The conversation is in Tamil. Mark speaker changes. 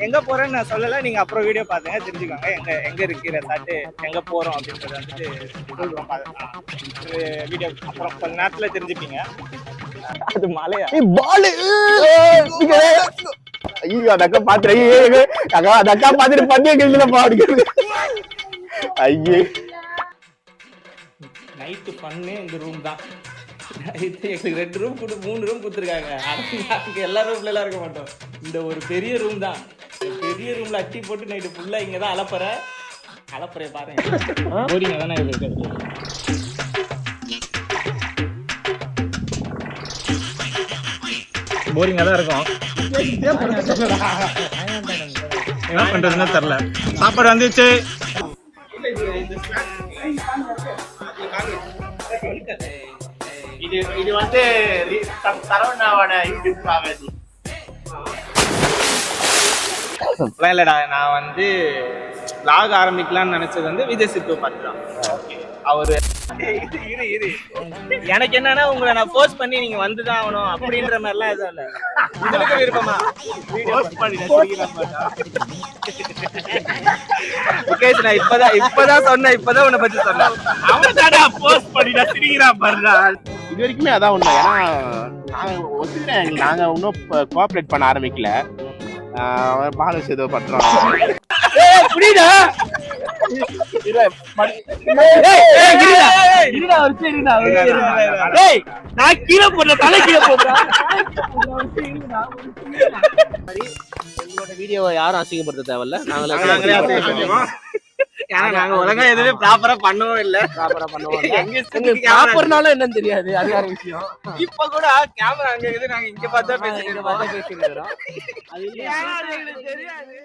Speaker 1: எங்க போறேன்னு நான் சொல்லல, நீங்க அப்புறம் வீடியோ பாத்துங்க தெரிஞ்சுக்கோங்க எங்க இருக்கு ரெசார்ட், எங்க போறோம் அப்படின்றத வந்துட்டு வீடியோ அப்புறம் கொஞ்ச நேரத்துல தெரிஞ்சுப்பீங்க. அது மலையா
Speaker 2: பாலு ஐயோ அக்கா பாத்துறேன் அக்கா பாத்துட்டு பத்திய கேள்விப்பா அப்படிங்கிறது. ஐயே
Speaker 1: நைட்டு பண்ணே இந்த ரூம் தான். எங்களுக்கு 2 ரூம் கொடுத்து 3 ரூம் கொடுத்துருக்காங்க. அதுக்கு எல்லா ரூம்ல எல்லாம் இருக்க மாட்டோம். இந்த ஒரு பெரிய ரூம் தான். பெரிய ரூம்ல அட்டி போட்டு நைட்டு ஃபுல்லா இங்க தான் அலப்பறை பாருங்க. போரிங்க தானே இருக்கு. போரிங்கா தான் இருக்கும். என்ன பண்றதுன்னு தெரியல. சாப்பாடு வந்துச்சு. இது வந்து சரவணாவோட யூடியூப் சேனல். இல்லடா, நான் வந்து vlog ஆரம்பிக்கலாம்னு நினைச்சது வந்து விஜய் சித்து பார்த்துதான். அவரு இரு எனக்கு என்னன்னா உங்களை நான் போஸ்ட் பண்ணி நீங்க வந்துதான் ஆகணும் அப்படின்ற மாதிரிலாம் எதுவும் இல்லை. உங்களுக்கு விருப்பமா முகேஷ், நான் இப்பதான் சொன்னேன். இப்பதான் உன்னை பத்தி சொன்னேன். அவன் போஸ்ட் பண்ணிட்டா சிரிக்கிறா பாருடா.
Speaker 2: இது வரைக்குமே அதான் உண்மை. ஏன்னா நாங்க இன்னும் கோஆப்ரேட் பண்ண ஆரம்பிக்கல. பாலஸ் ஏதோ பண்றோம்.
Speaker 1: புரியுதா? நான் கீழே போடுற தலை கீழே போடுறேன்.
Speaker 3: எங்களோட வீடியோவை யாரும் அசிங்கப்படுத்த தேவையில்ல.
Speaker 1: நாங்க ஒழுங்கா எதுவுமே ப்ராப்பரா பண்ணவும் இல்ல.
Speaker 3: ப்ராப்பர்னாலும் என்னன்னு தெரியாது. அது வேற விஷயம்.
Speaker 1: இப்ப கூட கேமரா அங்க இருக்குது, நாங்க இங்க பார்த்தா பேசிட்டு இருக்கோம்.
Speaker 3: பேசிட்டு இருக்கிறோம். அது தெரியாது.